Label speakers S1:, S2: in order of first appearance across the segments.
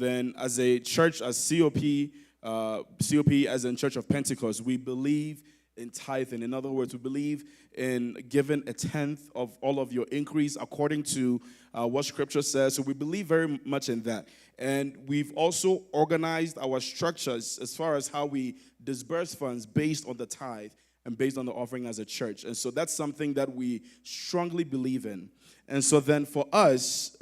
S1: then as a church, as COP as in Church of Pentecost, we believe in tithing. In other words, we believe in giving a tenth of all of your increase according to what Scripture says. So we believe very much in that. And we've also organized our structures as far as how we disperse funds based on the tithe and based on the offering as a church. And so that's something that we strongly believe in. And so then for us,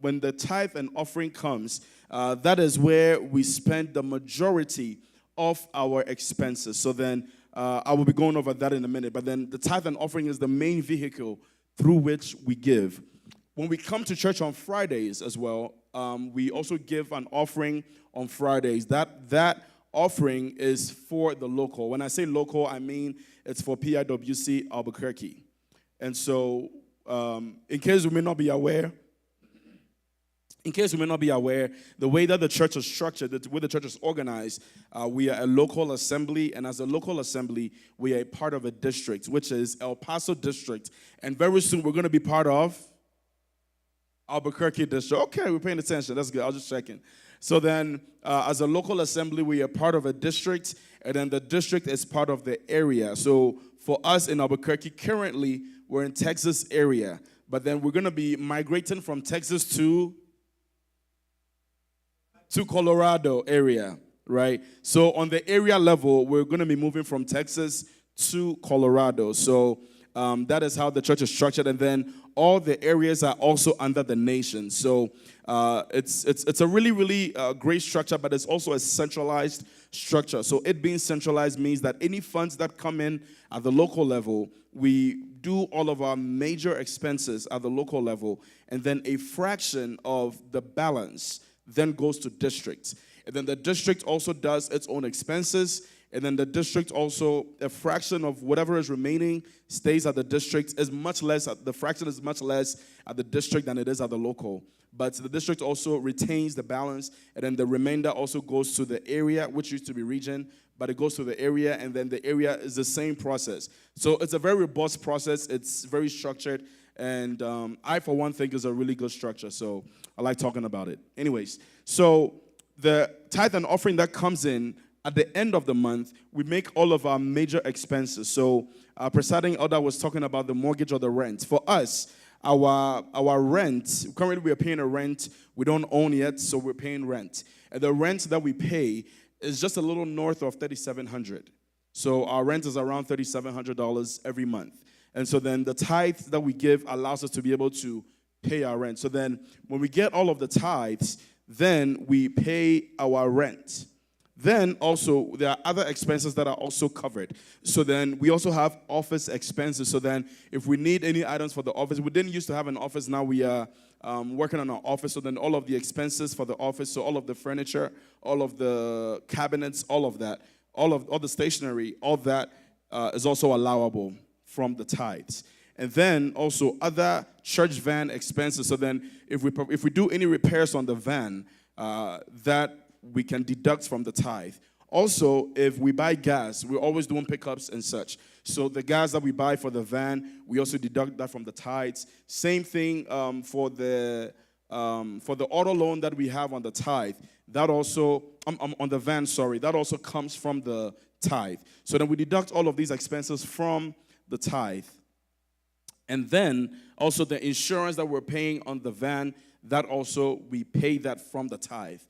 S1: when the tithe and offering comes, that is where we spend the majority of our expenses. So then I will be going over that in a minute. But then the tithe and offering is the main vehicle through which we give. When we come to church on Fridays as well, we also give an offering on Fridays. That offering is for the local. When I say local, I mean it's for PIWC Albuquerque. And so in case we may not be aware, the way that the church is structured, the way the church is organized, we are a local assembly, and as a local assembly, we are a part of a district, which is El Paso District. And very soon, we're going to be part of Albuquerque District. Okay, we're paying attention. That's good. I was just checking. So then, as a local assembly, we are part of a district, and then the district is part of the area. So for us in Albuquerque, currently, we're in Texas area, but then we're going to be migrating from Texas to Colorado area, right? So on the area level, we're going to be moving from Texas to Colorado. So that is how the church is structured. And then all the areas are also under the nation. So it's a really, really great structure, but it's also a centralized structure. So it being centralized means that any funds that come in at the local level, we do all of our major expenses at the local level, and then a fraction of the balance then goes to districts. And then the district also does its own expenses. And then the district also, a fraction of whatever is remaining stays at the district. The fraction is much less at the district than it is at the local. But the district also retains the balance. And then the remainder also goes to the area, which used to be region. But it goes to the area, and then the area is the same process. So it's a very robust process. It's very structured. And I, for one, think it's a really good structure. So I like talking about it. Anyways, so the tithe and offering that comes in at the end of the month, we make all of our major expenses. So presiding elder was talking about the mortgage or the rent. For us, our rent, currently we are paying a rent. We don't own yet, so we're paying rent. And the rent that we pay is just a little north of $3,700. So our rent is around $3,700 every month. And so then the tithe that we give allows us to be able to pay our rent. So then when we get all of the tithes, then we pay our rent. Then also there are other expenses that are also covered. So then we also have office expenses. So then if we need any items for the office, we didn't used to have an office. Now we are working on our office. So then all of the expenses for the office, so all of the furniture, all of the cabinets, all of that, all the stationery, all that is also allowable from the tithes. And then also other church van expenses. So then if we do any repairs on the van, that we can deduct from the tithe. Also, if we buy gas, we're always doing pickups and such. So the gas that we buy for the van, we also deduct that from the tithes. Same thing for the auto loan that we have on the tithe. That also, on the van, sorry, that also comes from the tithe. So then we deduct all of these expenses from the tithe. And then also the insurance that we're paying on the van, that also we pay that from the tithe.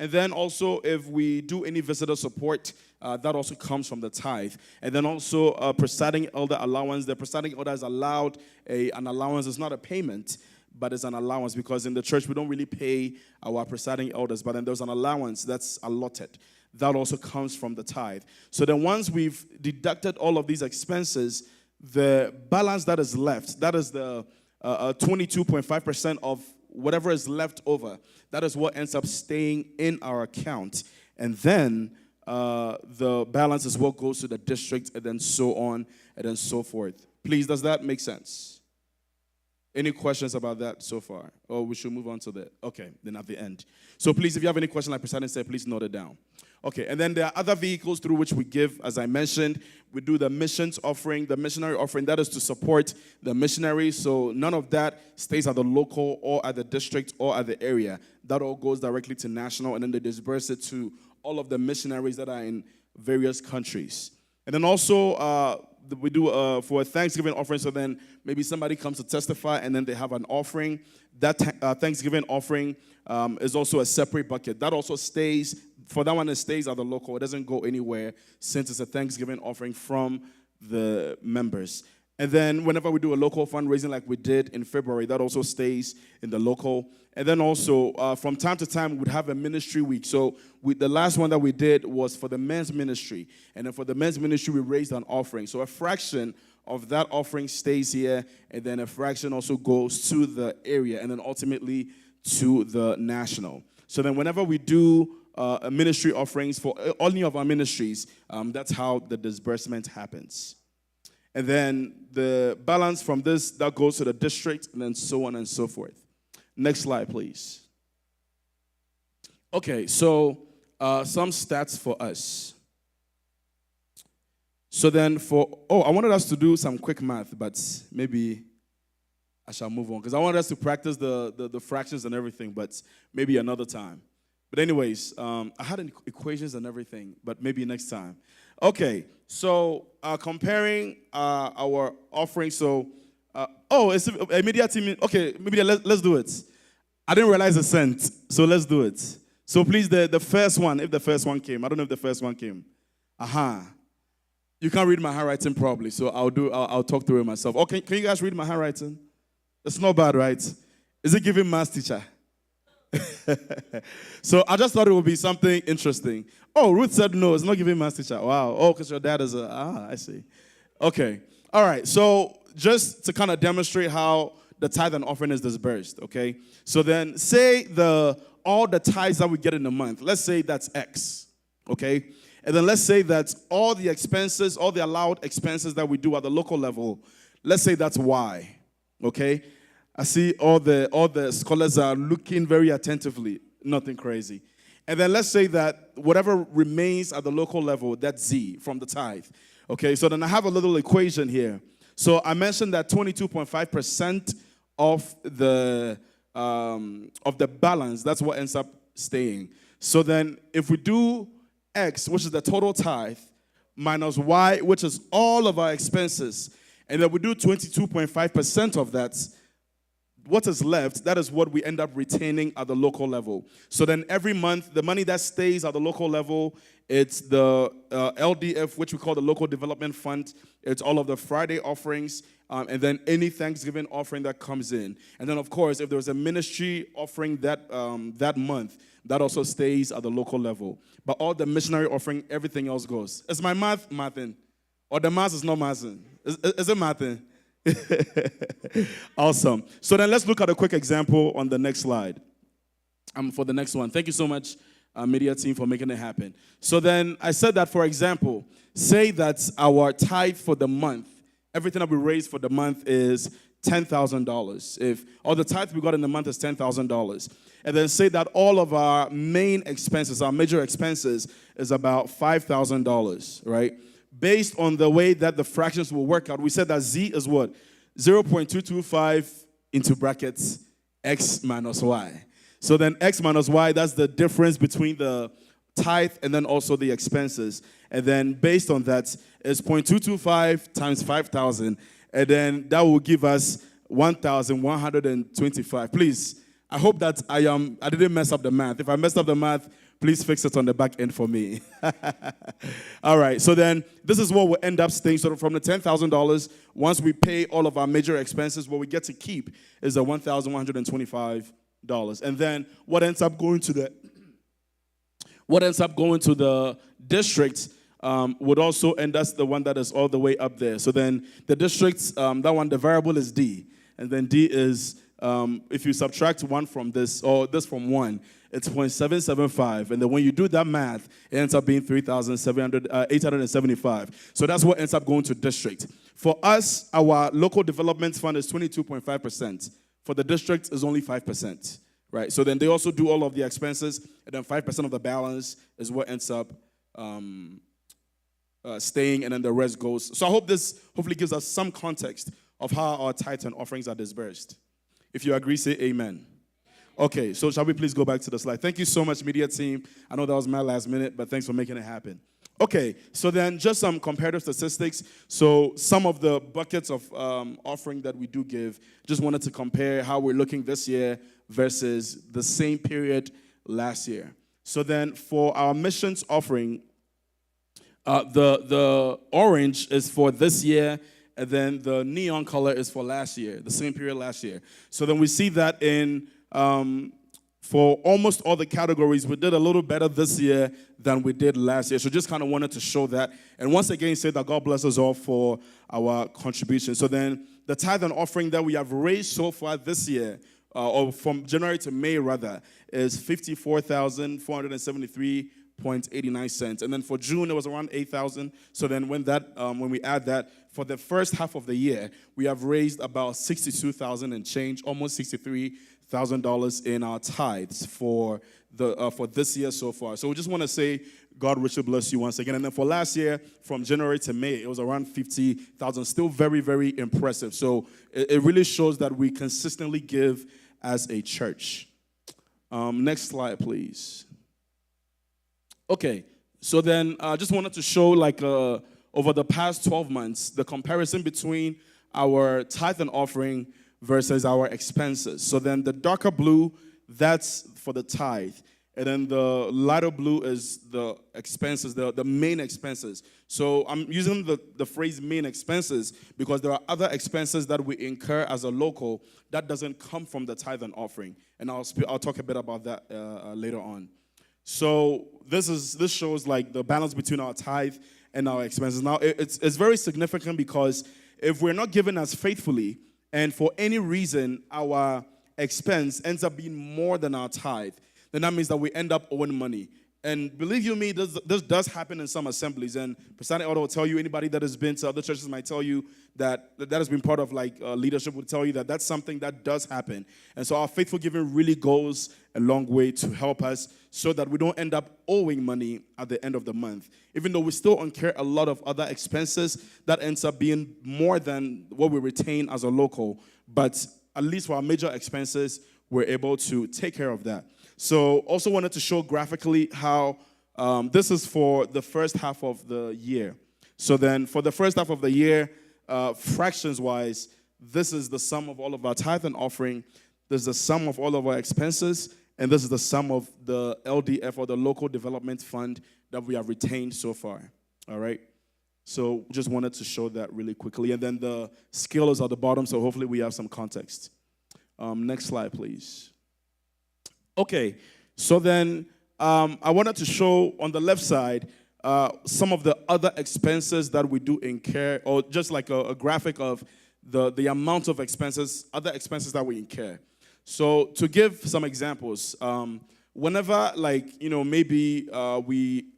S1: And then also if we do any visitor support, that also comes from the tithe. And then also presiding elder allowance. The presiding elder is allowed an allowance. It's not a payment, but it's an allowance, because in the church we don't really pay our presiding elders, but then there's an allowance that's allotted. That also comes from the tithe. So then once we've deducted all of these expenses, the balance that is left, that is the 22.5% of whatever is left over. That is what ends up staying in our account. And then the balance is what goes to the district, and then so on, and then so forth. Please, does that make sense? Any questions about that so far? Or we should move on to the, okay, then at the end. So please, if you have any question, like President said, please note it down. Okay, and then there are other vehicles through which we give, as I mentioned. We do the missions offering, the missionary offering. That is to support the missionaries. So none of that stays at the local or at the district or at the area. That all goes directly to national, and then they disperse it to all of the missionaries that are in various countries. And then also we do for a Thanksgiving offering, so then maybe somebody comes to testify and then they have an offering. That Thanksgiving offering is also a separate bucket. That also stays, for that one it stays at the local. It doesn't go anywhere since it's a Thanksgiving offering from the members. And then whenever we do a local fundraising like we did in February, that also stays in the local. And then also, from time to time, we would have a ministry week. So the last one that we did was for the men's ministry. And then for the men's ministry, we raised an offering. So a fraction of that offering stays here, and then a fraction also goes to the area, and then ultimately to the national. So then whenever we do ministry offerings for any of our ministries, that's how the disbursement happens. And then the balance from this, that goes to the district, and then so on and so forth. Next slide, please. Okay, so some stats for us. So then I wanted us to do some quick math, but maybe I shall move on, because I wanted us to practice the fractions and everything, but maybe another time. But anyways, I had equations and everything, but maybe next time. Okay, so comparing our offering, so, it's a media team. Okay, maybe let's do it. I didn't realize the cent, so let's do it. So please, the first one, if the first one came. I don't know if the first one came. You can't read my handwriting probably, so I'll talk through it myself. Okay, can you guys read my handwriting? It's not bad, right? Is it giving math teacher? So I just thought it would be something interesting. Oh, Ruth said no, it's not giving math teacher. Wow. Oh, because your dad is I see. Okay. All right. So just to kind of demonstrate how the tithe and offering is disbursed, okay? So then say all the tithes that we get in a month, let's say that's X, okay? And then let's say that all the expenses, all the allowed expenses that we do at the local level, let's say that's Y, okay? I see all the scholars are looking very attentively, nothing crazy. And then let's say that whatever remains at the local level, that's Z from the tithe. Okay, so then I have a little equation here. So I mentioned that 22.5% of the balance, that's what ends up staying. So then if we do X, which is the total tithe, minus Y, which is all of our expenses, and then we do 22.5% of that, what is left, that is what we end up retaining at the local level. So then every month, the money that stays at the local level, it's the LDF, which we call the Local Development Fund. It's all of the Friday offerings, and then any Thanksgiving offering that comes in. And then, of course, if there's a ministry offering that month, that also stays at the local level. But all the missionary offering, everything else goes. Is my math mathing? Or the math is not mathing? Is it mathing? Awesome. So then let's look at a quick example on the next slide. For the next one. Thank you so much, media team, for making it happen. So then I said that, for example, say that our tithe for the month, everything that we raise for the month is $10,000. If all the tithe we got in the month is $10,000. And then say that all of our main expenses, our major expenses, is about $5,000, right? Based on the way that the fractions will work out, we said that Z is what? 0.225 into brackets X minus Y. So then X minus Y, that's the difference between the tithe and then also the expenses. And then based on that, it's 0.225 times 5,000. And then that will give us 1,125. Please, I hope that I didn't mess up the math. If I messed up the math, please fix it on the back end for me. All right, so then this is what will end up staying. So from the $10,000, once we pay all of our major expenses, what we get to keep is the $1,125. And then what ends up going to the district would also end us the one that is all the way up there. So then the districts, that one, the variable is D. And then D is, if you subtract 1 from this, or this from 1, it's 0.775. And then when you do that math, it ends up being 875. So that's what ends up going to district. For us, our local development fund is 22.5%. For the district, is only 5%. right? So then they also do all of the expenses, and then 5% of the balance is what ends up staying, and then the rest goes. So I hope this hopefully gives us some context of how our tithes and offerings are disbursed. If you agree, say amen. Okay, so shall we please go back to the slide? Thank you so much, media team. I know that was my last minute, but thanks for making it happen. Okay, so then just some comparative statistics. So some of the buckets of offering that we do give, just wanted to compare how we're looking this year versus the same period last year. So then for our missions offering, the orange is for this year, and then the neon color is for last year, the same period last year. So then we see that in for almost all the categories, we did a little better this year than we did last year. So just kind of wanted to show that. And once again, say that God bless us all for our contribution. So then the tithe and offering that we have raised so far this year, or from January to May rather, is $54,473.89. And then for June, it was around $8,000. So then when we add that, for the first half of the year, we have raised about $62,000 and change, almost $63,000 in our tithes for this year so far. So we just want to say, God richly bless you once again. And then for last year, from January to May, it was around $50,000. Still very, very impressive. So it really shows that we consistently give as a church. Next slide, please. Okay, so then I just wanted to show over the past 12 months, the comparison between our tithe and offering versus our expenses. So then the darker blue, that's for the tithe. And then the lighter blue is the expenses, the main expenses. So I'm using the phrase main expenses because there are other expenses that we incur as a local that doesn't come from the tithe and offering. And I'll talk a bit about that later on. So this shows like the balance between our tithe and our expenses. Now, it's very significant because if we're not giving as faithfully, and for any reason our expense ends up being more than our tithe, then that means that we end up owing money. And believe you me, this does happen in some assemblies. And Presiding Elder will tell you, anybody that has been to other churches might tell you that has been part of leadership will tell you that that's something that does happen. And so our faithful giving really goes a long way to help us so that we don't end up owing money at the end of the month. Even though we still incur a lot of other expenses, that ends up being more than what we retain as a local. But at least for our major expenses, we're able to take care of that. So also wanted to show graphically how this is for the first half of the year. So then for the first half of the year, fractions-wise, this is the sum of all of our tithe and offering. This is the sum of all of our expenses. And this is the sum of the LDF, or the Local Development Fund, that we have retained so far. All right? So just wanted to show that really quickly. And then the scale is at the bottom, so hopefully we have some context. Next slide, please. Okay, so then I wanted to show on the left side some of the other expenses that we do incur, or just like a graphic of the amount of expenses, other expenses that we incur. So to give some examples, whenever maybe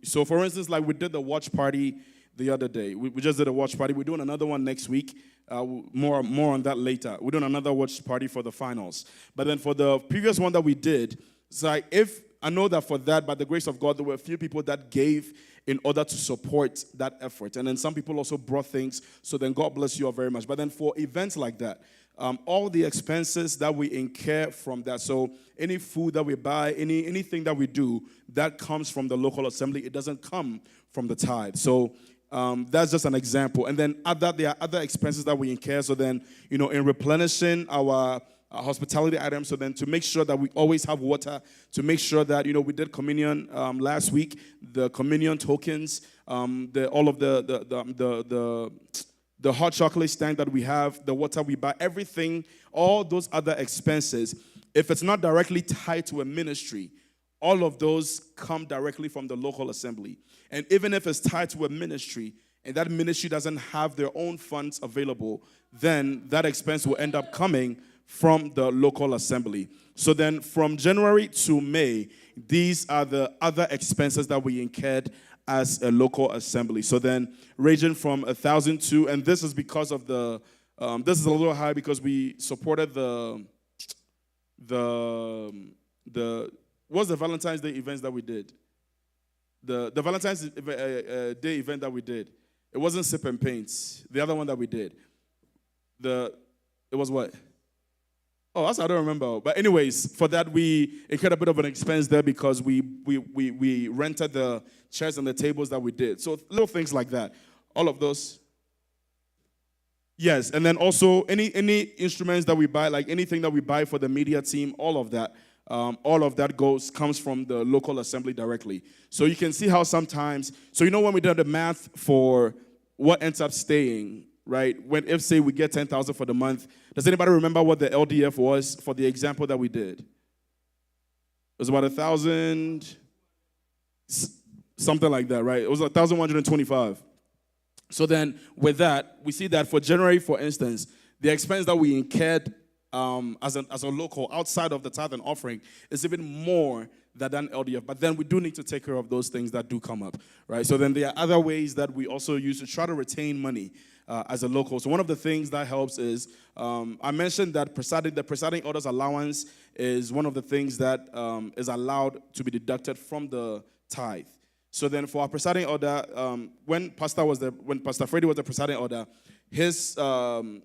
S1: so for instance, like we did the watch party the other day. We just did a watch party. We're doing another one next week. More on that later. We're doing another watch party for the finals. But then for the previous one that we did, it's like if I know that for that, by the grace of God, there were a few people that gave in order to support that effort. And then some people also brought things. So then God bless you all very much. But then for events like that, all the expenses that we incur from that, so any food that we buy, anything that we do, that comes from the local assembly. It doesn't come from the tithe. So that's just an example. And then there are other expenses that we incur. So then, in replenishing our hospitality items, so then to make sure that we always have water, to make sure that, we did communion last week, the communion tokens, all of the hot chocolate stand that we have, the water we buy, everything, all those other expenses, if it's not directly tied to a ministry, all of those come directly from the local assembly. And even if it's tied to a ministry, and that ministry doesn't have their own funds available, then that expense will end up coming from the local assembly. So then from January to May, these are the other expenses that we incurred as a local assembly. So then ranging from 1,002, and this is because of this is a little high because we supported the what's the Valentine's Day events that we did? The Valentine's Day event that we did. It wasn't Sip and Paint. The other one that we did. It was what? Oh, I don't remember. But anyways, for that we incurred a bit of an expense there because we rented the chairs and the tables that we did. So little things like that. All of those. Yes, and then also any instruments that we buy, like anything that we buy for the media team, all of that comes from the local assembly directly. So you can see how sometimes, so you know when we did the math for what ends up staying, right? If say we get 10,000 for the month, does anybody remember what the LDF was for the example that we did? It was about 1,000, something like that, right? It was 1,125. So then with that, we see that for January, for instance, the expense that we incurred as a local outside of the tithe and offering is even more than LDF. But then we do need to take care of those things that do come up, right? So then there are other ways that we also use to try to retain money as a local. So one of the things that helps is, I mentioned that the presiding order's allowance is one of the things that is allowed to be deducted from the tithe. So then for our presiding order, when Pastor Freddie was the presiding order, his LDF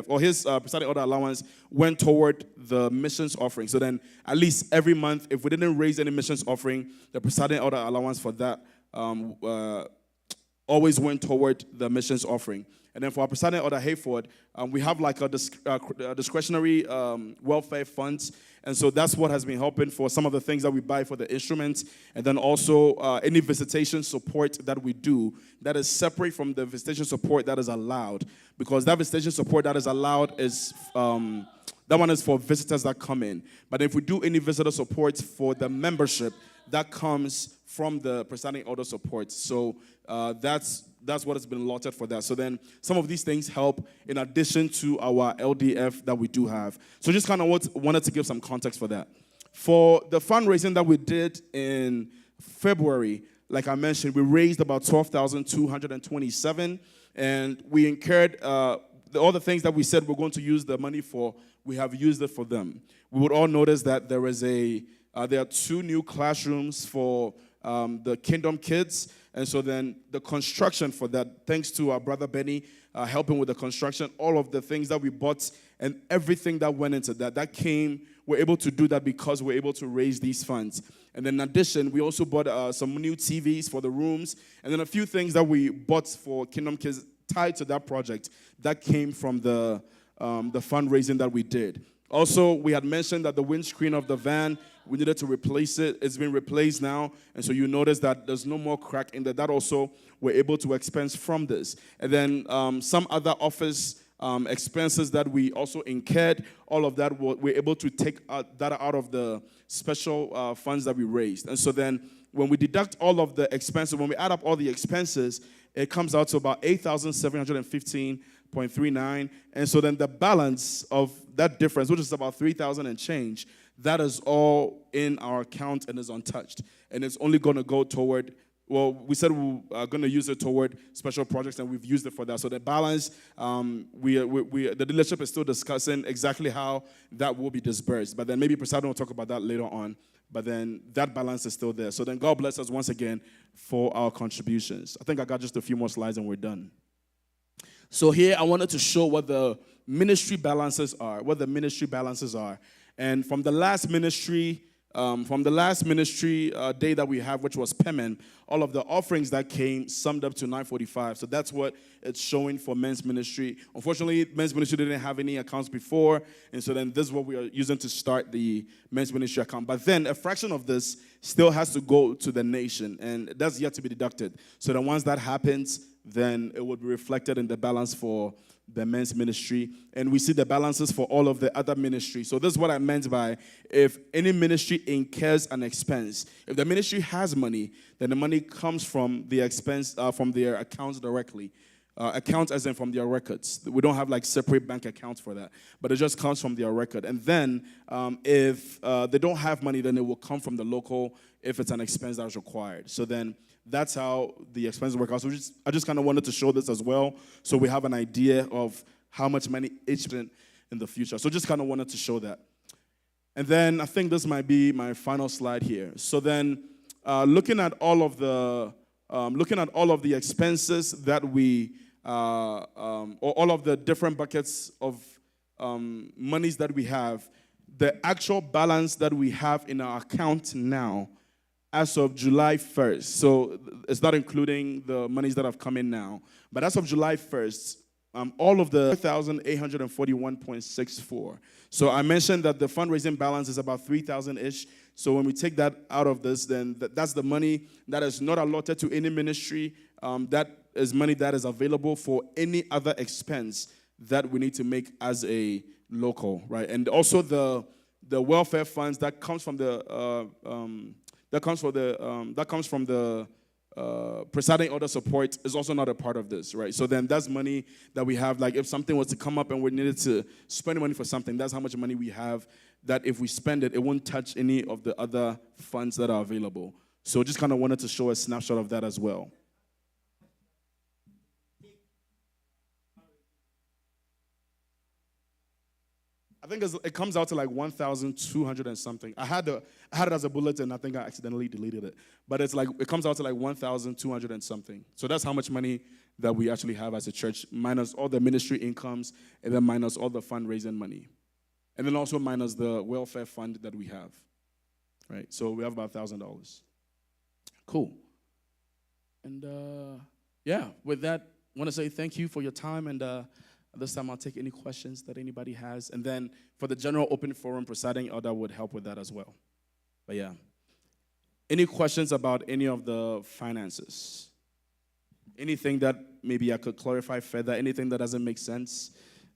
S1: or his presiding order allowance went toward the missions offering. So then at least every month, if we didn't raise any missions offering, the presiding order allowance for that always went toward the missions offering. And then for our presiding order Hayford, we have like a discretionary welfare funds. And so that's what has been helping for some of the things that we buy for the instruments. And then also any visitation support that we do that is separate from the visitation support that is allowed. Because that visitation support that is allowed is, that one is for visitors that come in. But if we do any visitor support for the membership, that comes from the presiding order support. So that's what has been allotted for that. So then some of these things help in addition to our LDF that we do have. So just kind of wanted to give some context for that. For the fundraising that we did in February, like I mentioned, we raised about 12,227, and we incurred all the things that we said we're going to use the money for. We have used it for them. We would all notice that there are 2 new classrooms for the Kingdom Kids. And so then the construction for that, thanks to our brother Benny helping with the construction, all of the things that we bought and everything that went into that we're able to do that because we're able to raise these funds. And then in addition, we also bought some new TVs for the rooms, and then a few things that we bought for Kingdom Kids tied to that project that came from the fundraising that we did. Also, we had mentioned that the windscreen of the van, we needed to replace it. It's been replaced now. And so you notice that there's no more crack in there. That also we're able to expense from this. And then some other office expenses that we also incurred, all of that we're able to take that out of the special funds that we raised. And so then when we deduct all of the expenses, when we add up all the expenses, it comes out to about 8,715.39. And so then the balance of that difference, which is about 3,000 and change, that is all in our account and is untouched. And it's only going to go toward, well, we said we are going to use it toward special projects, and we've used it for that. So the balance, the dealership is still discussing exactly how that will be dispersed. But then maybe President will talk about that later on. But then that balance is still there. So then God bless us once again for our contributions. I think I got just a few more slides and we're done. So here I wanted to show what the ministry balances are, And from the last ministry day that we have, which was Pemen, all of the offerings that came summed up to 945. So that's what it's showing for men's ministry. Unfortunately, men's ministry didn't have any accounts before, and so then this is what we are using to start the men's ministry account. But then a fraction of this still has to go to the nation, and that's yet to be deducted. So then once that happens, then it will be reflected in the balance for the men's ministry, and we see the balances for all of the other ministries. So this is what I meant by if any ministry incurs an expense. If the ministry has money, then the money comes from the expense, from their accounts directly. Accounts as in from their records. We don't have like separate bank accounts for that, but it just comes from their record. And then if they don't have money, then it will come from the local if it's an expense that's required. So then that's how the expenses work out. So I just kind of wanted to show this as well, so we have an idea of how much money each in the future. So just kind of wanted to show that. And then I think this might be my final slide here. So then, looking at all of the expenses that we, or all of the different buckets of monies that we have, the actual balance that we have in our account now, as of July 1st, so it's not including the monies that have come in now, but as of July 1st, all of the 1,841.64. So I mentioned that the fundraising balance is about 3,000-ish. So when we take that out of this, then that's the money that is not allotted to any ministry. That is money that is available for any other expense that we need to make as a local, right? And also the welfare funds that comes from the presiding order support is also not a part of this, right? So then that's money that we have. Like if something was to come up and we needed to spend money for something, that's how much money we have, that if we spend it, it won't touch any of the other funds that are available. So just kind of wanted to show a snapshot of that as well. I think it comes out to like 1,200 and something. I had it as a bulletin. I think I accidentally deleted it. But it comes out to like 1,200 and something. So that's how much money that we actually have as a church, minus all the ministry incomes, and then minus all the fundraising money. And then also minus the welfare fund that we have. Right? So we have about $1,000. Cool. And yeah, with that, I want to say thank you for your time, and this time I'll take any questions that anybody has. And then for the general open forum, presiding elder would help with that as well. But yeah. Any questions about any of the finances? Anything that maybe I could clarify further? Anything that doesn't make sense?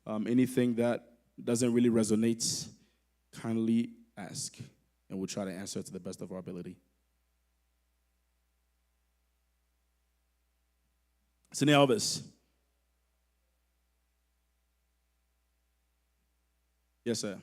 S1: Anything that doesn't really resonate? Kindly ask, and we'll try to answer it to the best of our ability. Senior Elvis. Yes, sir.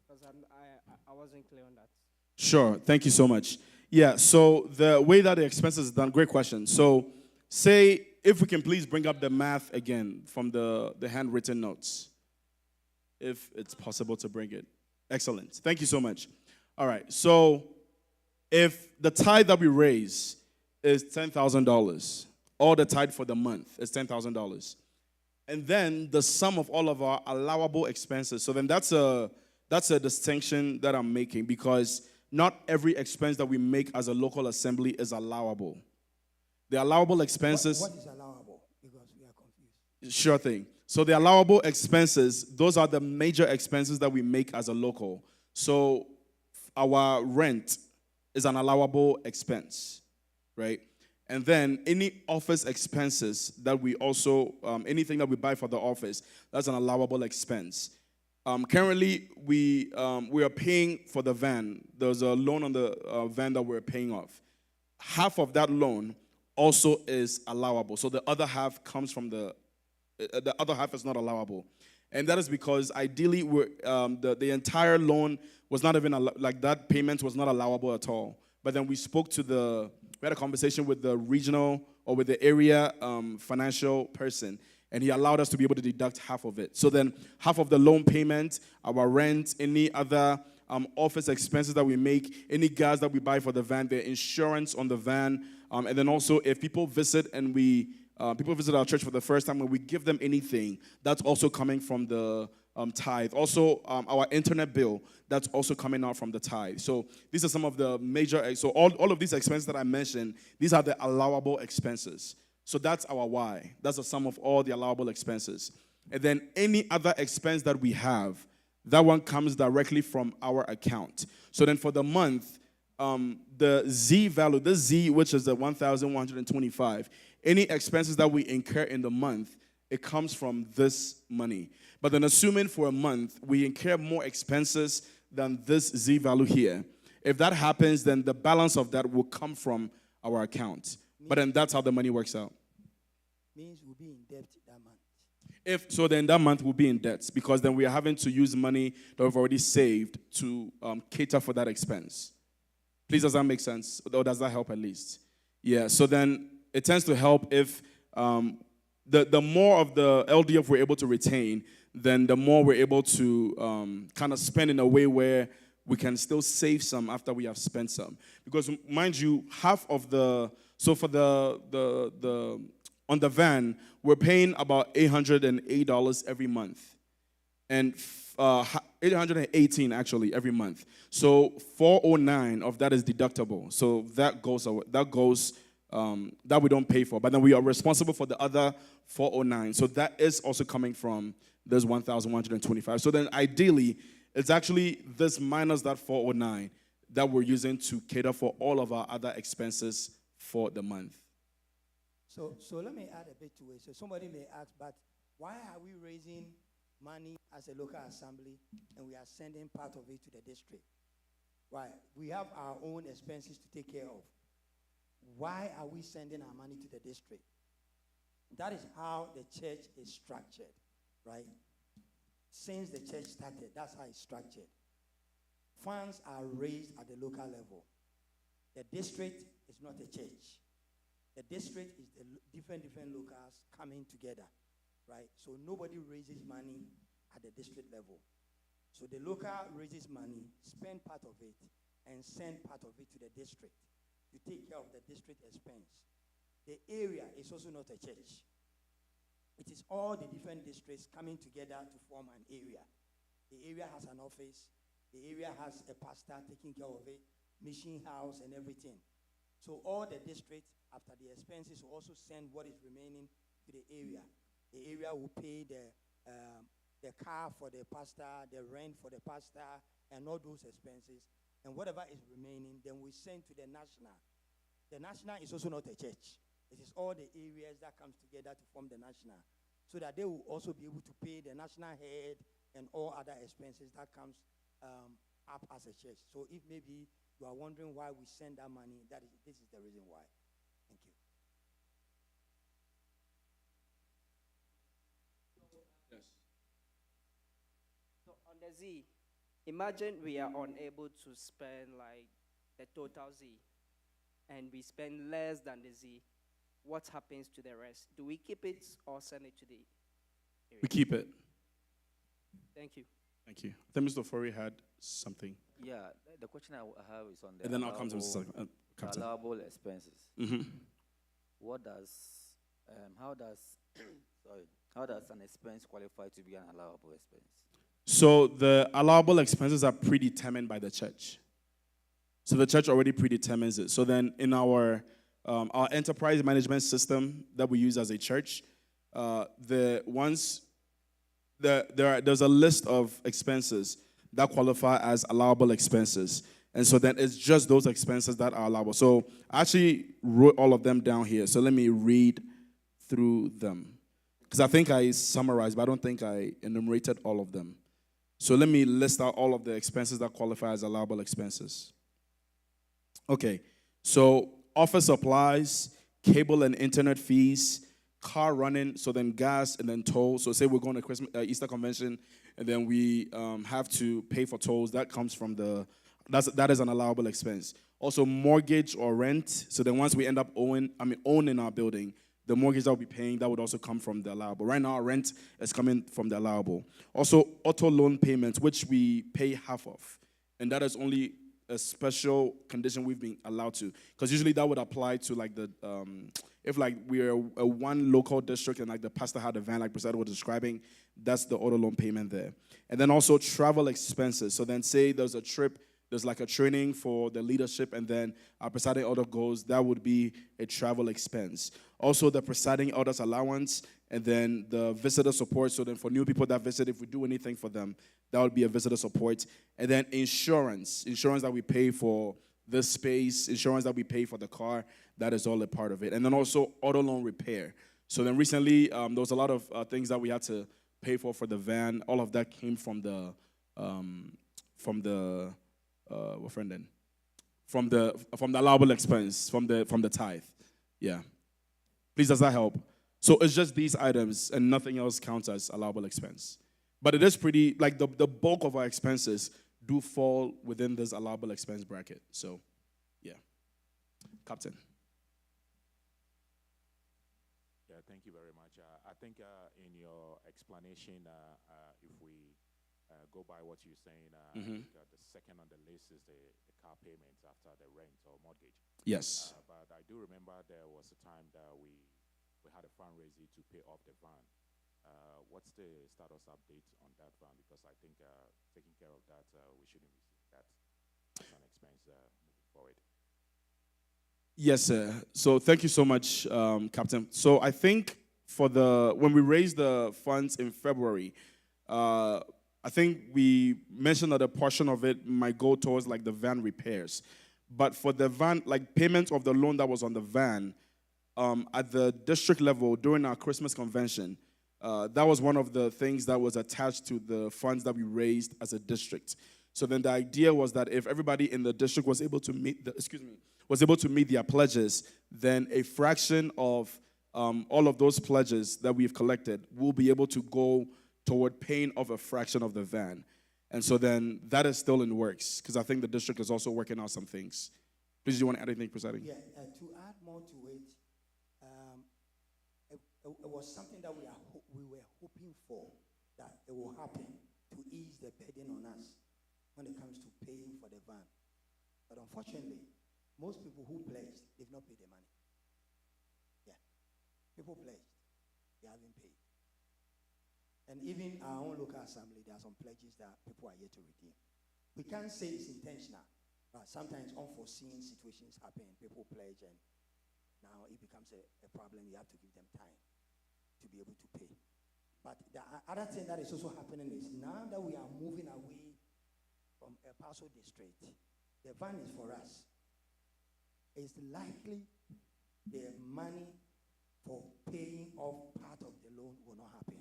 S2: Because I wasn't clear on that.
S1: Sure. Thank you so much. Yeah, so the way that the expenses is done, great question. So say, if we can please bring up the math again from the handwritten notes, if it's possible to bring it. Excellent. Thank you so much. All right, so if the tithe that we raise is $10,000, all the tithe for the month is $10,000, and then the sum of all of our allowable expenses, so then that's a distinction that I'm making, because not every expense that we make as a local assembly is allowable. The allowable expenses...
S3: What is allowable? Because we are confused.
S1: Sure thing. So the allowable expenses, those are the major expenses that we make as a local. So our rent is an allowable expense, right? And then any office expenses that we also, anything that we buy for the office, that's an allowable expense. Currently, we are paying for the van. There's a loan on the van that we're paying off. Half of that loan also is allowable. So the other half comes from the other half is not allowable. And that is because ideally the entire loan was not even, like that payment was not allowable at all. But then we had a conversation with the regional or with the area financial person, and he allowed us to be able to deduct half of it. So then half of the loan payment, our rent, any other office expenses that we make, any gas that we buy for the van, the insurance on the van, and then also if people visit and people visit our church for the first time, when we give them anything, that's also coming from the tithe. Also, our internet bill, that's also coming out from the tithe. So these are some of the major, so all of these expenses that I mentioned, these are the allowable expenses. So that's our why. That's the sum of all the allowable expenses. And then any other expense that we have, that one comes directly from our account. So then for the month, the Z value, this Z, which is the 1,125, any expenses that we incur in the month, it comes from this money. But then assuming for a month, we incur more expenses than this Z value here. If that happens, then the balance of that will come from our account. But then that's how the money works out.
S3: Means we'll be in debt that month.
S1: If so, then that month we'll be in debt because then we are having to use money that we've already saved to cater for that expense. Please, does that make sense? Or does that help at least? Yeah, so then it tends to help if the more of the LDF we're able to retain, then the more we're able to kind of spend in a way where we can still save some after we have spent some. Because mind you, half of so for the on the van, we're paying about $808 every month. And 818 actually every month. So 409 of that is deductible. So that goes that we don't pay for. But then we are responsible for the other 409. So that is also coming from this 1,125. So then ideally, it's actually this minus that 409 that we're using to cater for all of our other expenses for the month.
S3: So let me add a bit to it. So somebody may ask, but why are we raising money as a local assembly and we are sending part of it to the district? Why? We have our own expenses to take care of. Why are we sending our money to the district? That is how the church is structured, right? Since the church started, that's how it's structured. Funds are raised at the local level. The district is not a church. The district is the different locals coming together, right? So nobody raises money at the district level. So the local raises money, spend part of it, and send part of it to the district to take care of the district expense. The area is also not a church. It is all the different districts coming together to form an area. The area has an office. The area has a pastor taking care of it, mission house and everything. So all the districts, after the expenses, will also send what is remaining to the area. The area will pay the car for the pastor, the rent for the pastor, and all those expenses. And whatever is remaining, then we send to the national. The national is also not a church. It is all the areas that comes together to form the national, so that they will also be able to pay the national head and all other expenses that comes up as a church. So if maybe you are wondering why we send that money, this is the reason why. Thank you.
S1: Yes.
S2: So on the Z, imagine we are unable to spend like the total Z, and we spend less than the Z. What happens to the rest? Do we keep it or send it to the area?
S1: We keep it.
S2: Thank you.
S1: Thank you. I think Mr. Fori had something.
S4: Yeah, the question I have is on the
S1: And then I'll come to Mr. Captain.
S4: allowable expenses.
S1: Mm-hmm.
S4: What does, how does an expense qualify to be an allowable expense?
S1: So the allowable expenses are predetermined by the church. So the church already predetermines it. So then in our enterprise management system that we use as a church, there's a list of expenses that qualify as allowable expenses. And so then it's just those expenses that are allowable. So I actually wrote all of them down here. So let me read through them. Because I think I summarized, but I don't think I enumerated all of them. So let me list out all of the expenses that qualify as allowable expenses. Okay, so office supplies, cable and internet fees, car running, so then gas and then tolls. So say we're going to Easter convention and then we have to pay for tolls. That comes from that is an allowable expense. Also mortgage or rent. So then once we end up owning our building, the mortgage that we'll be paying, that would also come from the allowable. Right now, our rent is coming from the allowable. Also, auto loan payments, which we pay half of. And that is only a special condition we've been allowed to. Because usually that would apply to like if like we're a one local district and like the pastor had a van like Prasad was describing, that's the auto loan payment there. And then also travel expenses. So then say there's a trip, there's like a training for the leadership, and then our presiding elder goes, that would be a travel expense. Also the presiding elder's allowance, and then the visitor support. So then for new people that visit, if we do anything for them, that would be a visitor support. And then insurance that we pay for the space, insurance that we pay for the car, that is all a part of it. And then also auto loan repair. So then recently, there was a lot of things that we had to pay for the van. All of that came from the allowable expense, from the tithe. Yeah. Please, does that help? So it's just these items and nothing else counts as allowable expense. But it is pretty, like the bulk of our expenses do fall within this allowable expense bracket. So, yeah. Captain.
S5: Yeah, thank you very much. I think in your explanation, if we go by what you're saying, I think, the second on the list is the car payments after the rent or mortgage.
S1: Yes.
S5: But I do remember there was a time that we had a fundraising to pay off the van. What's the status update on that van? Because I think taking care of that, we shouldn't receive that as an expense moving forward.
S1: Yes, sir. So thank you so much, Captain. So I think when we raised the funds in February, I think we mentioned that a portion of it might go towards like the van repairs. But for the van, like payment of the loan that was on the van, at the district level during our Christmas convention, that was one of the things that was attached to the funds that we raised as a district. So then the idea was that if everybody in the district was able to meet their pledges, then a fraction of all of those pledges that we've collected will be able to go toward paying off a fraction of the van. And so then that is still in works, because I think the district is also working out some things. Please, do you want to add anything, Presiding?
S3: Yeah, to add more to it, it was something that we were hoping for, that it will happen to ease the burden on us when it comes to paying for the van. But unfortunately, most people who pledged, they've not paid the money. Yeah. People pledged, they haven't paid. And even our own local assembly, there are some pledges that people are yet to redeem. We can't say it's intentional, but sometimes unforeseen situations happen. People pledge, and now it becomes a problem. You have to give them time to be able to pay. But the other thing that is also happening is now that we are moving away from El Paso district, the van is for us. It's likely the money for paying off part of the loan will not happen.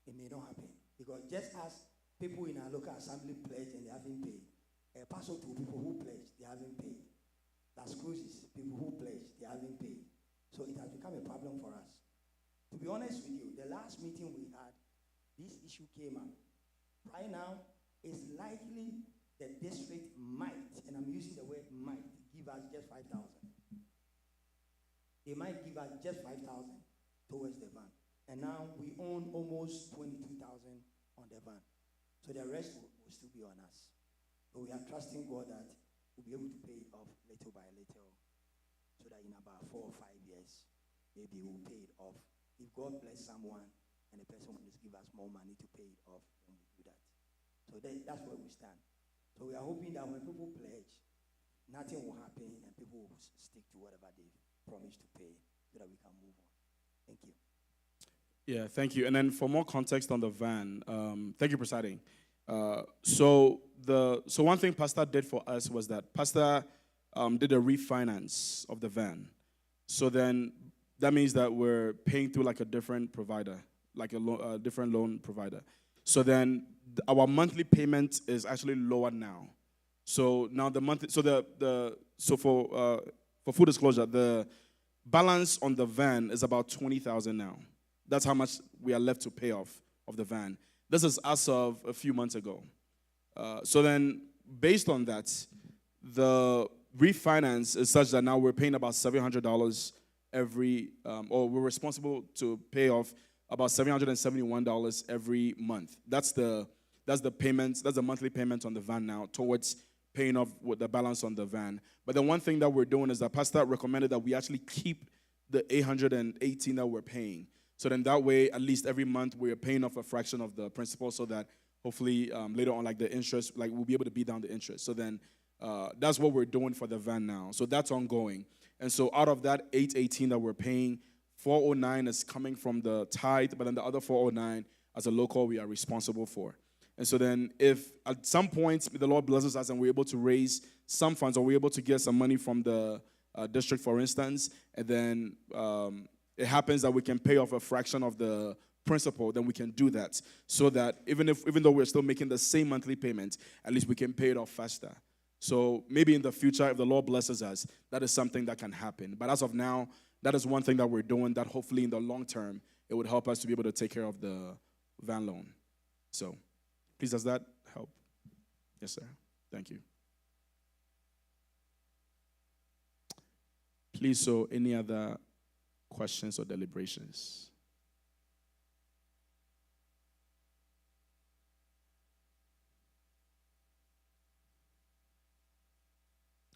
S3: It may not happen, because just as people in our local assembly pledge and they haven't paid, El Paso to people who pledge, they haven't paid. Las Cruces, people who pledge, they haven't paid. So it has become a problem for us. To be honest with you, the last meeting we had, this issue came up. Right now, it's likely the district might, and I'm using the word might, give us just 5,000. They might give us just 5,000 towards the van. And now we own almost 22,000 on the van. So the rest will still be on us. But we are trusting God that we'll be able to pay it off little by little, so that in about 4 or 5 years, maybe we'll pay it off. If God bless someone and the person wants to give us more money to pay it off, then we do that. So that's where we stand. So we are hoping that when people pledge, nothing will happen and people will stick to whatever they've promised to pay, so that we can move on. Thank you.
S1: Yeah, thank you. And then for more context on the van, thank you, Presiding. So one thing Pastor did for us was that Pastor did a refinance of the van. So then that means that we're paying through like a different provider, like a different loan provider. So then our monthly payment is actually lower now. So now the monthly, so for full disclosure, the balance on the van is about 20,000 now. That's how much we are left to pay off of the van. This is as of a few months ago. So then, based on that, the refinance is such that now we're paying about $700 or we're responsible to pay off about $771 every month. That's the payments. That's the monthly payment on the van now towards paying off with the balance on the van. But the one thing that we're doing is that Pastor recommended that we actually keep the $818 that we're paying. So then that way, at least every month, we're paying off a fraction of the principal, so that hopefully later on, like the interest, like we'll be able to beat down the interest. So then that's what we're doing for the van now. So that's ongoing. And so out of that $818 that we're paying, $409 is coming from the tithe, but then the other $409 as a local we are responsible for. And so then if at some point the Lord blesses us and we're able to raise some funds, or we're able to get some money from the district, for instance, and then it happens that we can pay off a fraction of the principal, then we can do that, so that even though we're still making the same monthly payment, at least we can pay it off faster. So maybe in the future, if the Lord blesses us, that is something that can happen. But as of now, that is one thing that we're doing that hopefully in the long term, it would help us to be able to take care of the van loan. So, please, does that help? Yes, sir. Thank you. Please, so any other questions or deliberations?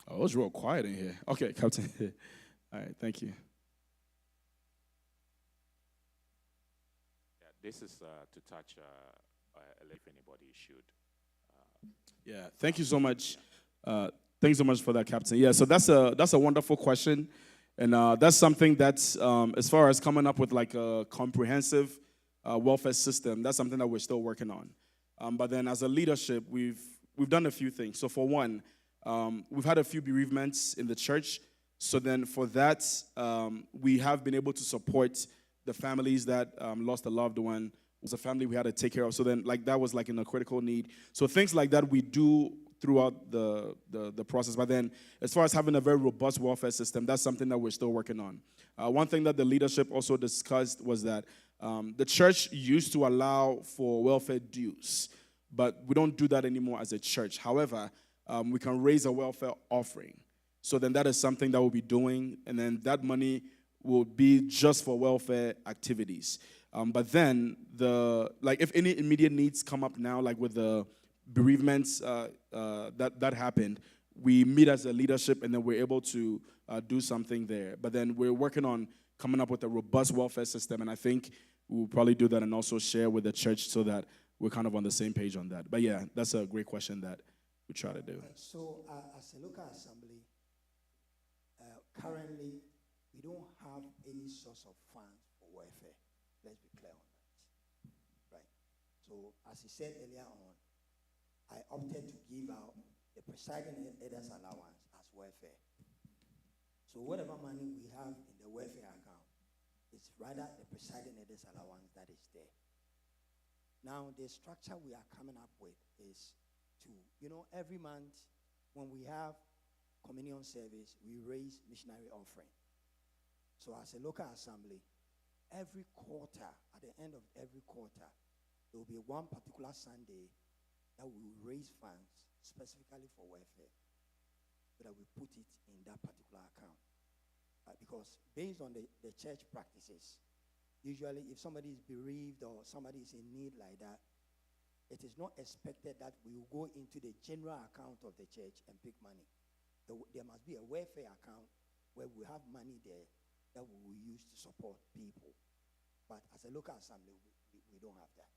S1: Oh, it was real quiet in here. Okay, Captain. All right, thank you.
S5: Yeah, this is to touch if anybody should.
S1: Yeah, thank you so much. Thanks so much for that, Captain. Yeah, so that's a wonderful question, and that's something that's as far as coming up with like a comprehensive welfare system. That's something that we're still working on. But then, as a leadership, we've done a few things. So for one, we've had a few bereavements in the church. So then, for that, we have been able to support the families that lost a loved one. It was a family we had to take care of. So then, like that was like in a critical need. So things like that we do throughout the process. But then, as far as having a very robust welfare system, that's something that we're still working on. One thing that the leadership also discussed was that the church used to allow for welfare dues, but we don't do that anymore as a church. However, we can raise a welfare offering. So then that is something that we'll be doing, and then that money will be just for welfare activities. But then, if any immediate needs come up now, like with the bereavements that happened, we meet as a leadership, and then we're able to do something there. But then we're working on coming up with a robust welfare system, and I think we'll probably do that and also share with the church so that we're kind of on the same page on that. But yeah, that's a great question that we try to do.
S3: So as a local assembly, currently, we don't have any source of funds for welfare. Let's be clear on that. Right. So as he said earlier on, I opted to give out the presiding elder's allowance as welfare. So whatever money we have in the welfare account, it's rather the presiding elder's allowance that is there. Now, the structure we are coming up with is to, every month when we have communion service, we raise missionary offering. So as a local assembly, every quarter, at the end of every quarter, there will be one particular Sunday that we will raise funds specifically for welfare, so that we put it in that particular account. Because based on the church practices, usually if somebody is bereaved or somebody is in need like that, it is not expected that we will go into the general account of the church and pick money. There must be a welfare account where we have money there that we will use to support people. But as a local assembly, we don't have that.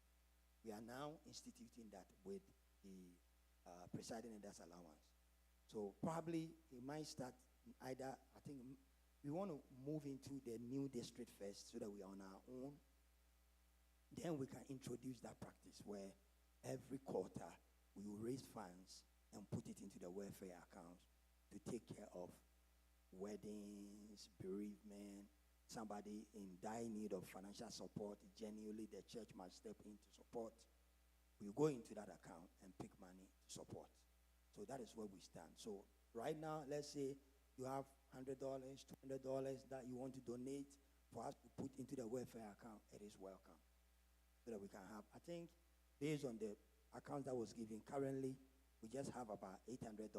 S3: We are now instituting that with the presiding elder's allowance. So probably it might start either, I think we want to move into the new district first so that we are on our own. Then we can introduce that practice where every quarter we will raise funds and put it into the welfare account to take care of weddings, bereavement, somebody in dire need of financial support. Genuinely, the church must step in to support. We go into that account and pick money to support. So that is where we stand. So right now, let's say you have $100, $200 that you want to donate for us to put into the welfare account. It is welcome, so that we can have. I think based on the account that was given currently, we just have about $800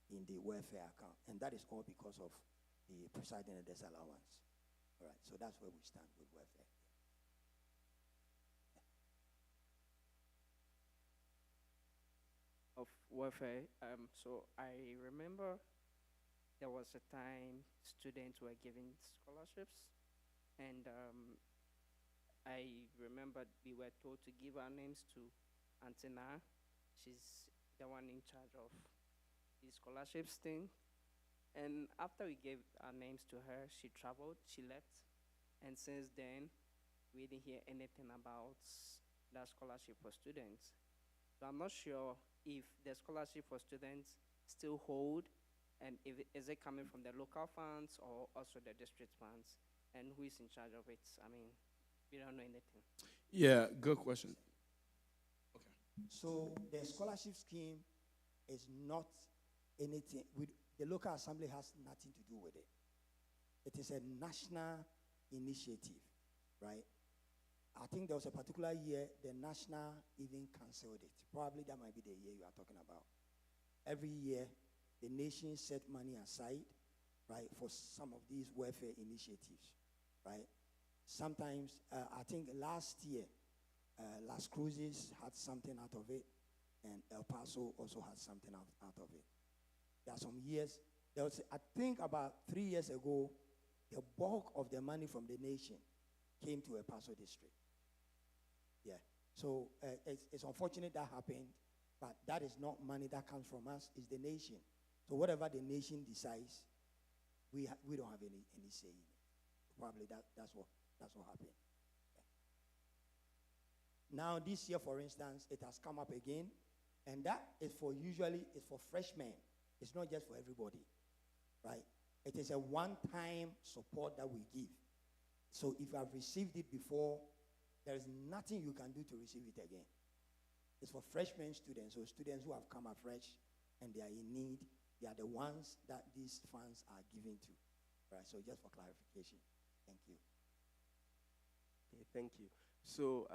S3: in the welfare account, and that is all because of the presiding elder's allowance. All right, so that's where we stand with welfare.
S2: Of welfare. So I remember there was a time students were given scholarships, and I remember we were told to give our names to Antina. She's the one in charge of the scholarships thing. And after we gave our names to her, she traveled, she left, and since then, we didn't hear anything about that scholarship for students. So I'm not sure if the scholarship for students still hold, and is it coming from the local funds or also the district funds, and who is in charge of it? I mean, we don't know anything.
S1: Yeah, good question.
S3: So the scholarship scheme is not anything. The local assembly has nothing to do with it. It is a national initiative, right? I think there was a particular year the national even canceled it. Probably that might be the year you are talking about. Every year, the nation set money aside, right, for some of these welfare initiatives, right? Sometimes, I think last year, Las Cruces had something out of it, and El Paso also had something out of it. There are some years, I think about 3 years ago, the bulk of the money from the nation came to El Paso district. Yeah. So it's unfortunate that happened, but that is not money that comes from us, it's the nation. So whatever the nation decides, we don't have any say in it. Probably that's what happened. Yeah. Now this year, for instance, it has come up again, and that is for freshmen. It's not just for everybody, right? It is a one-time support that we give. So if you have received it before, there is nothing you can do to receive it again. It's for freshman students, so students who have come afresh and they are in need. They are the ones that these funds are given to. Right, so just for clarification. Thank you.
S6: Okay, thank you. So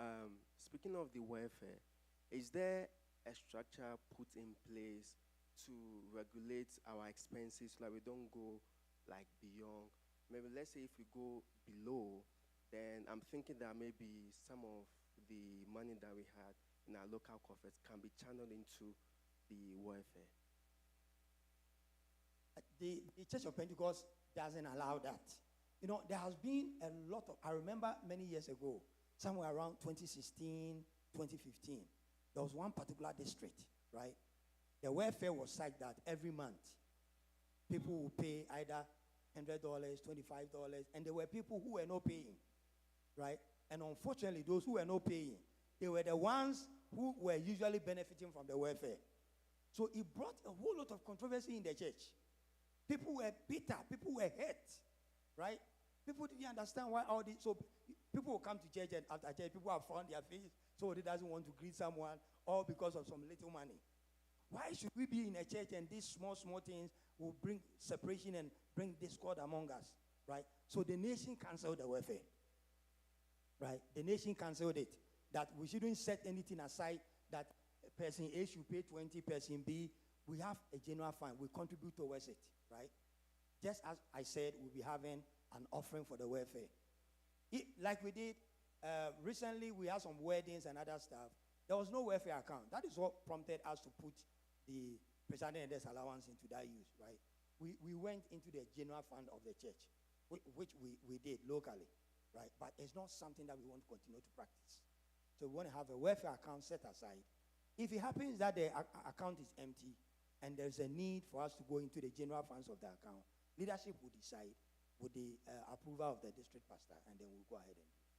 S6: speaking of the welfare, is there a structure put in place to regulate our expenses so that we don't go like beyond? Maybe let's say if we go below, then I'm thinking that maybe some of the money that we had in our local coffers can be channeled into the welfare.
S3: The Church of Pentecost doesn't allow that. You know, there has been a lot of, I remember many years ago, somewhere around 2016, 2015, there was one particular district, right? The welfare was such that every month, people would pay either $100, $25, and there were people who were not paying, right? And unfortunately, those who were not paying, they were the ones who were usually benefiting from the welfare. So it brought a whole lot of controversy in the church. People were bitter, people were hurt, right? People didn't understand why all this. So people will come to church, and after church, people have found their face, so they doesn't want to greet someone, all because of some little money. Why should we be in a church and these small things will bring separation and bring discord among us, right? So the nation canceled the welfare, right? The nation canceled it, that we shouldn't set anything aside, that person A should pay 20, person B. We have a general fund. We contribute towards it, right? Just as I said, we'll be having an offering for the welfare. Like we did recently, we had some weddings and other stuff. There was no welfare account. That is what prompted us to put the presiding elders allowance into that use, right? We went into the general fund of the church, which we did locally, right? But it's not something that we want to continue to practice. So we want to have a welfare account set aside. If it happens that the account is empty and there's a need for us to go into the general funds of the account, leadership will decide with the approval of the district pastor, and then we'll go ahead and do it.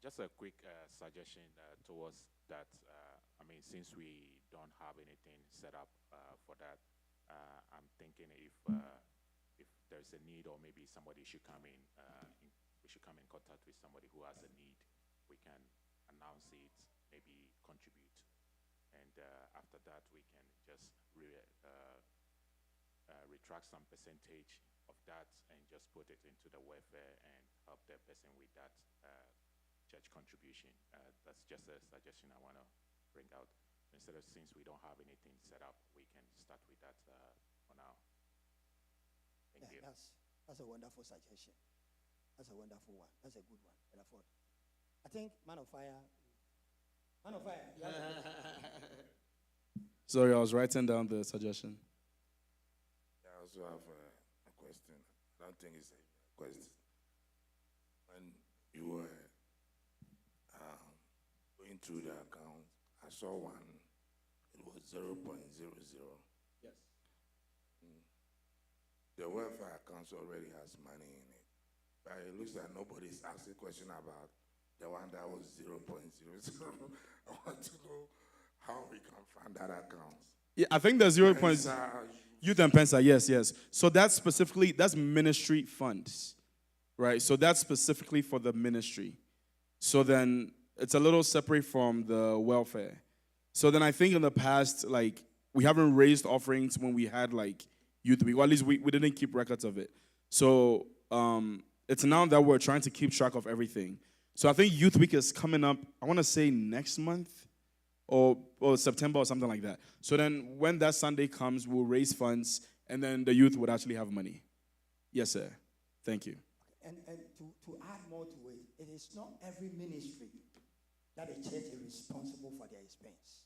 S5: Just a quick suggestion towards that. Since we don't have anything set up for that, I'm thinking if there's a need, or maybe somebody should come in, we should come in contact with somebody who has a need. We can announce it, maybe contribute, and after that we can just retract some percentage of that and just put it into the welfare and help the person with that church contribution. That's just a suggestion I want to bring out. Instead of, since we don't have anything set up, we can start with that for now. Thank you.
S3: That's a wonderful suggestion. That's a wonderful one. That's a good one. I think Man of Fire.
S1: Sorry, I was writing down the suggestion.
S7: Yeah, I also have a question. I don't think it's a question. When you were going through the account, I saw one. It was 0.00.
S1: Yes.
S7: The welfare account already has money in it. But it looks like nobody's asked a question about the one that was 0.00. I want to know how we can fund that account.
S1: Yeah, I think the 0. Youth and Pensa, yes. So that's ministry funds, right? So that's specifically for the ministry. So then it's a little separate from the welfare. So then I think in the past, like, we haven't raised offerings when we had like youth week, or at least we didn't keep records of it. So it's now that we're trying to keep track of everything. So I think youth week is coming up, I want to say next month or September or something like that. So then when that Sunday comes, we'll raise funds and then the youth would actually have money. Yes, sir. Thank you.
S3: And to add more to it, it is not every ministry that the church is responsible for their expense.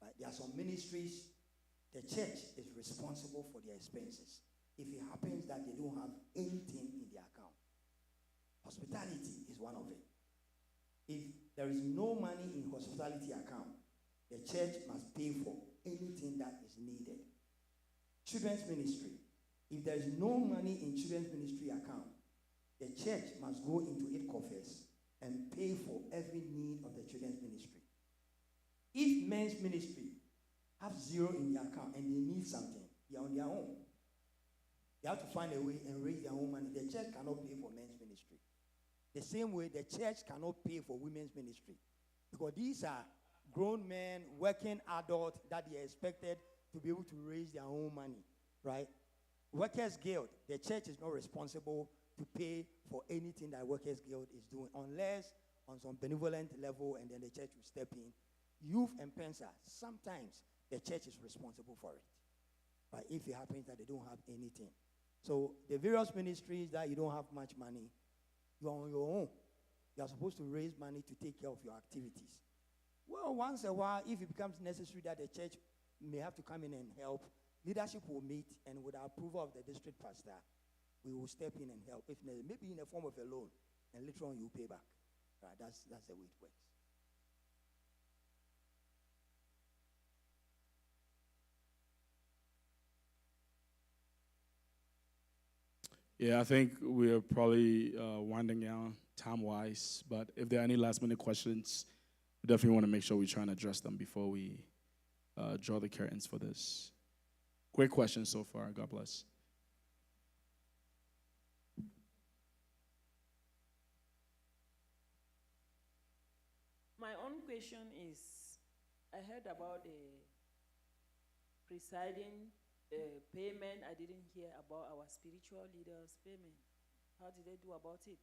S3: Right? There are some ministries, the church is responsible for their expenses. If it happens that they don't have anything in their account, hospitality is one of it. If there is no money in hospitality account, the church must pay for anything that is needed. Children's ministry, if there is no money in children's ministry account, the church must go into its coffers and pay for every need of the children's ministry. If men's ministry have zero in their account and they need something, they are on their own. They have to find a way and raise their own money. The church cannot pay for men's ministry. The same way the church cannot pay for women's ministry. Because these are grown men, working adults that they are expected to be able to raise their own money, right? Workers Guild, the church is not responsible to pay for anything that Workers Guild is doing, unless on some benevolent level, and then the church will step in. Youth and Pensa, sometimes the church is responsible for it, right? If it happens that they don't have anything. So the various ministries that you don't have much money, you are on your own. You are supposed to raise money to take care of your activities. Well, once in a while, if it becomes necessary that the church may have to come in and help, leadership will meet, and with the approval of the district pastor, we will step in and help, if maybe in the form of a loan, and later on you pay back. Right? That's the way it works.
S1: Yeah, I think we're probably winding down time-wise, but if there are any last-minute questions, we definitely want to make sure we try and address them before we draw the curtains for this. Great questions so far. God bless.
S8: My own question is, I heard about the presiding payment. I didn't hear about our spiritual leaders' payment. How did they do about it?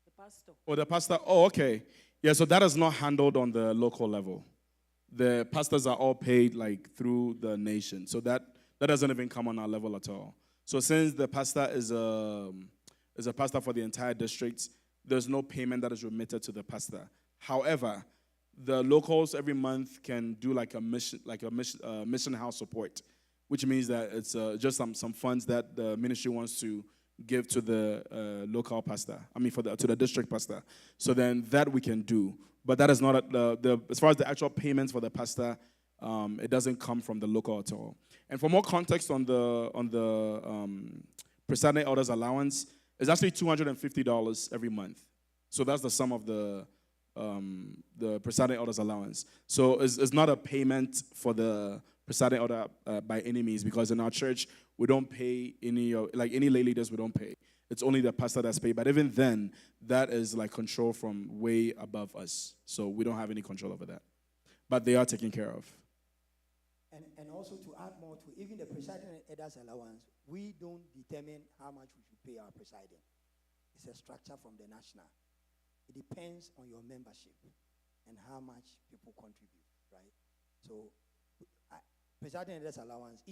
S8: The pastor.
S1: Oh, the pastor. Oh, okay. Yeah, so that is not handled on the local level. The pastors are all paid like through the nation. So that doesn't even come on our level at all. So since the pastor is a pastor for the entire district, there's no payment that is remitted to the pastor. However, the locals every month can do like a mission house support, which means that it's just some funds that the ministry wants to give to the local pastor. To the district pastor. So then that we can do, but that is not as far as the actual payments for the pastor. It doesn't come from the local at all. And for more context on the presiding elders allowance, it's actually $250 every month. So that's the sum of the presiding elders allowance. So it's not a payment for the presiding elder by any means, because in our church we don't pay any lay leaders. We don't pay. It's only the pastor that's paid. But even then, that is like control from way above us. So we don't have any control over that. But they are taken care of.
S3: And also to add more to even the presiding elders allowance, we don't determine how much we should pay our presiding. It's a structure from the national. It depends on your membership and how much people contribute, right? So presiding elders allowance, if